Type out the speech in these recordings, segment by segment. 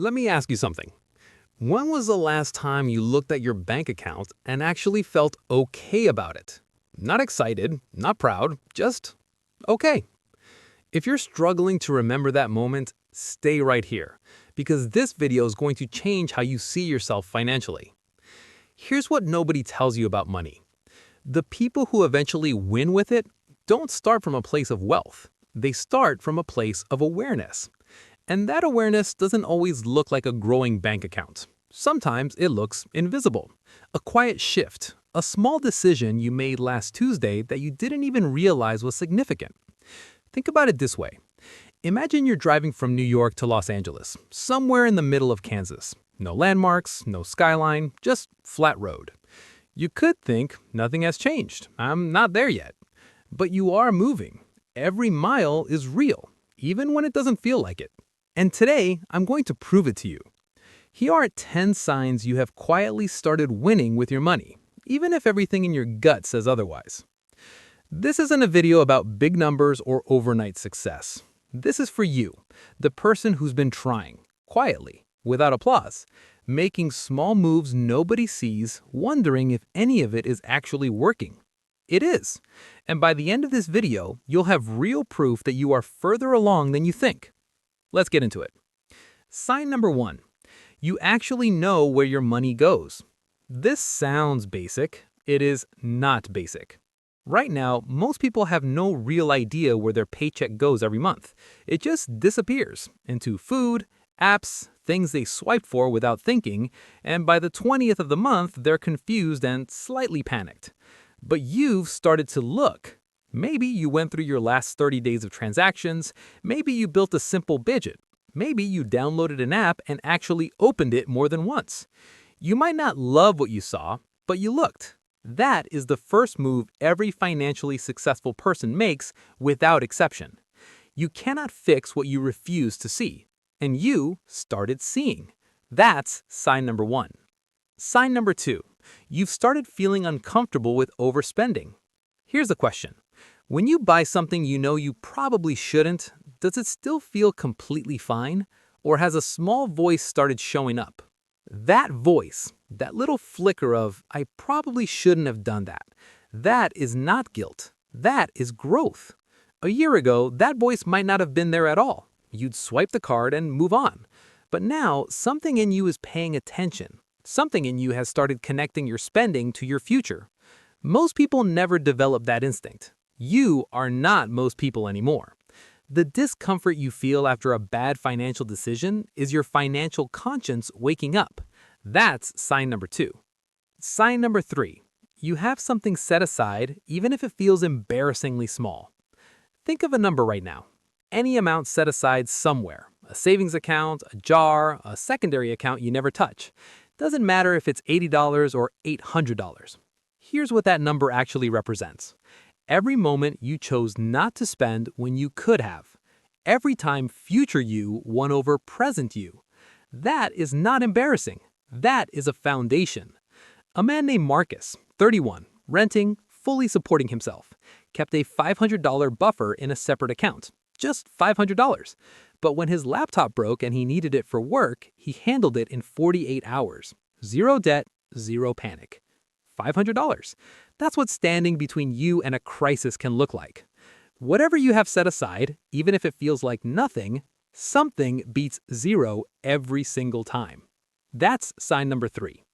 Let me ask you something. When was the last time you looked at your bank account and actually felt okay about it? Not excited, not proud, just okay. If you're struggling to remember that moment, stay right here, because this video is going to change how you see yourself financially. Here's what nobody tells you about money. The people who eventually win with it don't start from a place of wealth. They start from a place of awareness. And that awareness doesn't always look like a growing bank account. Sometimes it looks invisible. A quiet shift, a small decision you made last Tuesday that you didn't even realize was significant. Think about it this way. Imagine you're driving from New York to Los Angeles, somewhere in the middle of Kansas. No landmarks, no skyline, just flat road. You could think nothing has changed. I'm not there yet. But you are moving. Every mile is real, even when it doesn't feel like it. And today, I'm going to prove it to you. Here are 10 signs you have quietly started winning with your money, even if everything in your gut says otherwise. This isn't a video about big numbers or overnight success. This is for you, the person who's been trying, quietly, without applause, making small moves nobody sees, wondering if any of it is actually working. It is. And by the end of this video, you'll have real proof that you are further along than you think. Let's get into it. Sign number 1. You actually know where your money goes. This sounds basic. It is not basic. Right now, most people have no real idea where their paycheck goes every month. It just disappears into food, apps, things they swiped for without thinking, and by the 20th of the month, they're confused and slightly panicked. But you've started to look. Maybe you went through your last 30 days of transactions. Maybe you built a simple budget. Maybe you downloaded an app and actually opened it more than once. You might not love what you saw, but you looked. That is the first move every financially successful person makes without exception. You cannot fix what you refuse to see. And you started seeing. That's sign number 1. Sign number 2. You've started feeling uncomfortable with overspending. Here's the question. When you buy something you know you probably shouldn't, does it still feel completely fine? Or has a small voice started showing up? That voice, that little flicker of, I probably shouldn't have done that, that is not guilt. That is growth. A year ago, that voice might not have been there at all. You'd swipe the card and move on. But now, something in you is paying attention. Something in you has started connecting your spending to your future. Most people never develop that instinct. You are not most people anymore. The discomfort you feel after a bad financial decision is your financial conscience waking up. That's sign number 2. Sign number 3. You have something set aside even if it feels embarrassingly small. Think of a number right now. Any amount set aside somewhere. A savings account, a jar, a secondary account you never touch. Doesn't matter if it's $80 or $800. Here's what that number actually represents. Every moment you chose not to spend when you could have. Every time future you won over present you. That is not embarrassing. That is a foundation. A man named Marcus, 31, renting, fully supporting himself, kept a $500 buffer in a separate account. Just $500. But when his laptop broke and he needed it for work, he handled it in 48 hours. Zero debt, zero panic. $500. That's what standing between you and a crisis can look like. Whatever you have set aside, even if it feels like nothing, something beats zero every single time. That's sign number 3.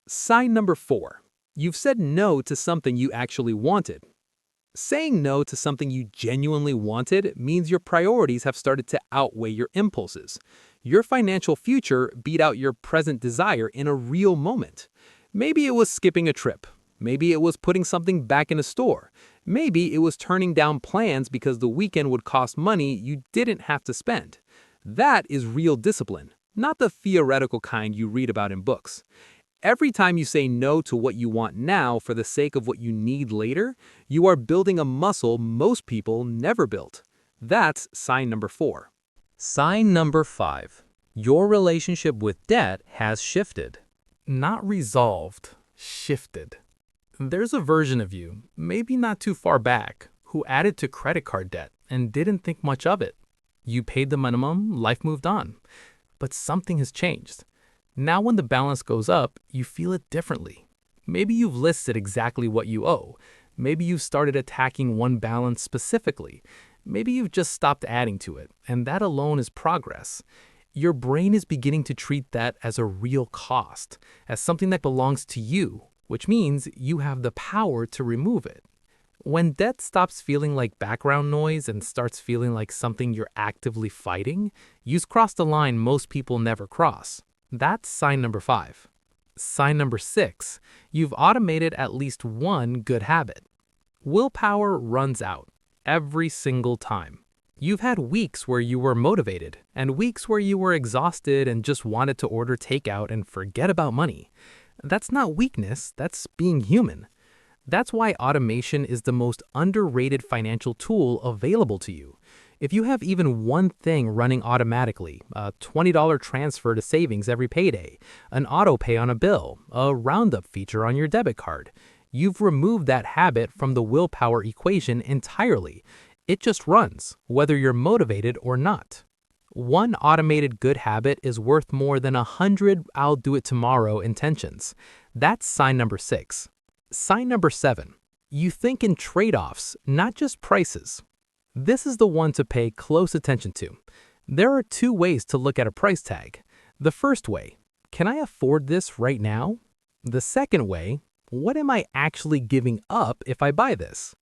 Sign number 4. You've said no to something you actually wanted. Saying no to something you genuinely wanted means your priorities have started to outweigh your impulses. Your financial future beat out your present desire in a real moment. Maybe it was skipping a trip. Maybe it was putting something back in a store. Maybe it was turning down plans because the weekend would cost money you didn't have to spend. That is real discipline, not the theoretical kind you read about in books. Every time you say no to what you want now for the sake of what you need later, you are building a muscle most people never built. That's sign number 4. Sign number 5. Your relationship with debt has shifted. Not resolved, shifted. There's a version of you, maybe not too far back, who added to credit card debt and didn't think much of it. You paid the minimum, life moved on. but something has changed. Now when the balance goes up, you feel it differently. Maybe you've listed exactly what you owe. Maybe you've started attacking one balance specifically. Maybe you've just stopped adding to it, and that alone is progress. Your brain is beginning to treat that as a real cost, as something that belongs to you, which means you have the power to remove it. When debt stops feeling like background noise and starts feeling like something you're actively fighting, you've crossed a line most people never cross. That's sign number 5. Sign number 6, you've automated at least one good habit. Willpower runs out every single time. You've had weeks where you were motivated and weeks where you were exhausted and just wanted to order takeout and forget about money. That's not weakness, that's being human. That's why automation is the most underrated financial tool available to you. If you have even one thing running automatically, a $20 transfer to savings every payday, an auto pay on a bill, a roundup feature on your debit card, you've removed that habit from the willpower equation entirely. It just runs, whether you're motivated or not. One automated good habit is worth more than 100 "I'll do it tomorrow" intentions. That's sign number 6. Sign number 7. You think in trade-offs, not just prices. This is the one to pay close attention to. There are 2 ways to look at a price tag. The first way, can I afford this right now? The second way, what am I actually giving up if I buy this?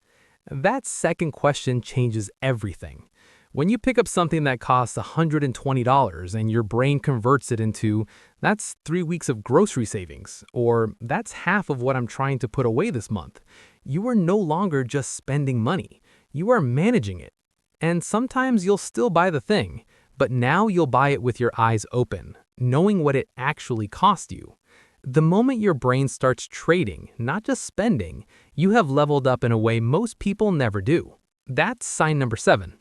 That second question changes everything. When you pick up something that costs $120 and your brain converts it into, that's 3 weeks of grocery savings, or that's half of what I'm trying to put away this month, you are no longer just spending money. You are managing it. And sometimes you'll still buy the thing, but now you'll buy it with your eyes open, knowing what it actually cost you. The moment your brain starts trading, not just spending, you have leveled up in a way most people never do. That's sign number 7.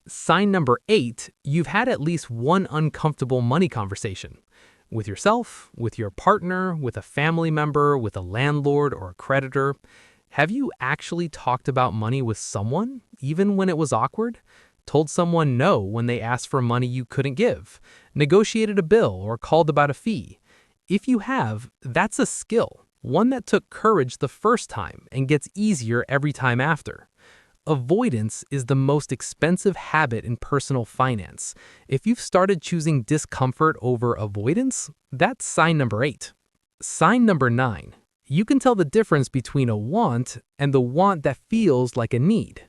Sign number 8, you've had at least one uncomfortable money conversation. With yourself, with your partner, with a family member, with a landlord or a creditor. Have you actually talked about money with someone, even when it was awkward? Told someone no when they asked for money you couldn't give? Negotiated a bill or called about a fee? If you have, that's a skill, one that took courage the first time and gets easier every time after. Avoidance is the most expensive habit in personal finance. If you've started choosing discomfort over avoidance, that's sign number 8. Sign number 9. You can tell the difference between a want and the want that feels like a need.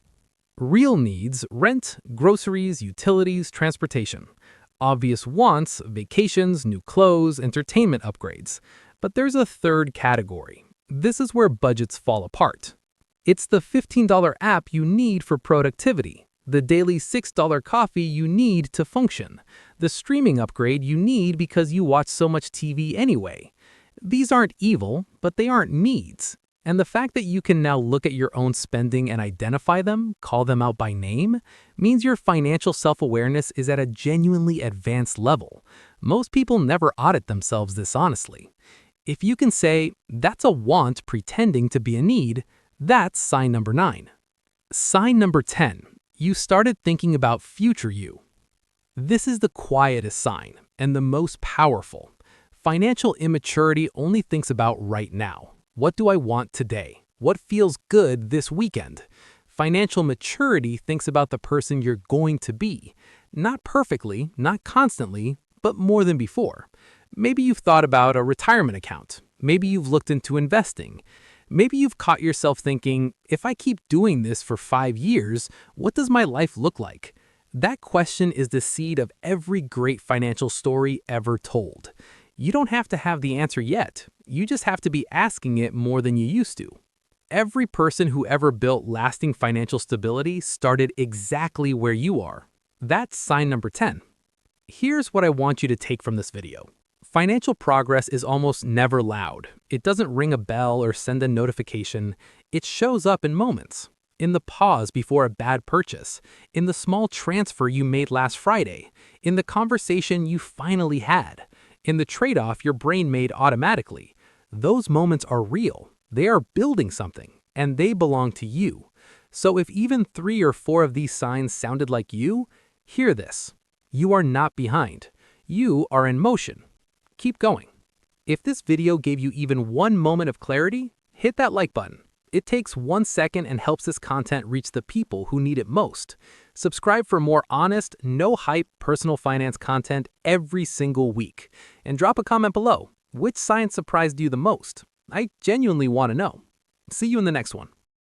Real needs: rent, groceries, utilities, transportation. Obvious wants: vacations, new clothes, entertainment upgrades. But there's a third category. This is where budgets fall apart. It's the $15 app you need for productivity, the daily $6 coffee you need to function, the streaming upgrade you need because you watch so much TV anyway. These aren't evil, but they aren't needs. And the fact that you can now look at your own spending and identify them, call them out by name, means your financial self-awareness is at a genuinely advanced level. Most people never audit themselves this honestly. If you can say, that's a want pretending to be a need, that's sign number 9. Sign number 10. You started thinking about future you. This is the quietest sign and the most powerful. Financial immaturity only thinks about right now. What do I want today? What feels good this weekend? Financial maturity thinks about the person you're going to be. Not perfectly, not constantly, but more than before. Maybe you've thought about a retirement account. Maybe you've looked into investing. Maybe you've caught yourself thinking, if I keep doing this for 5 years, what does my life look like? That question is the seed of every great financial story ever told. You don't have to have the answer yet. You just have to be asking it more than you used to. Every person who ever built lasting financial stability started exactly where you are. That's sign number 10. Here's what I want you to take from this video. Financial progress is almost never loud. It doesn't ring a bell or send a notification. It shows up in moments. In the pause before a bad purchase. In the small transfer you made last Friday. In the conversation you finally had. In the trade-off your brain made automatically. Those moments are real. They are building something, and they belong to you. So if even 3 or 4 of these signs sounded like you, hear this. You are not behind. You are in motion. Keep going. If this video gave you even one moment of clarity, hit that like button. It takes 1 second and helps this content reach the people who need it most. Subscribe for more honest, no-hype personal finance content every single week. And drop a comment below. Which science surprised you the most? I genuinely want to know. See you in the next one.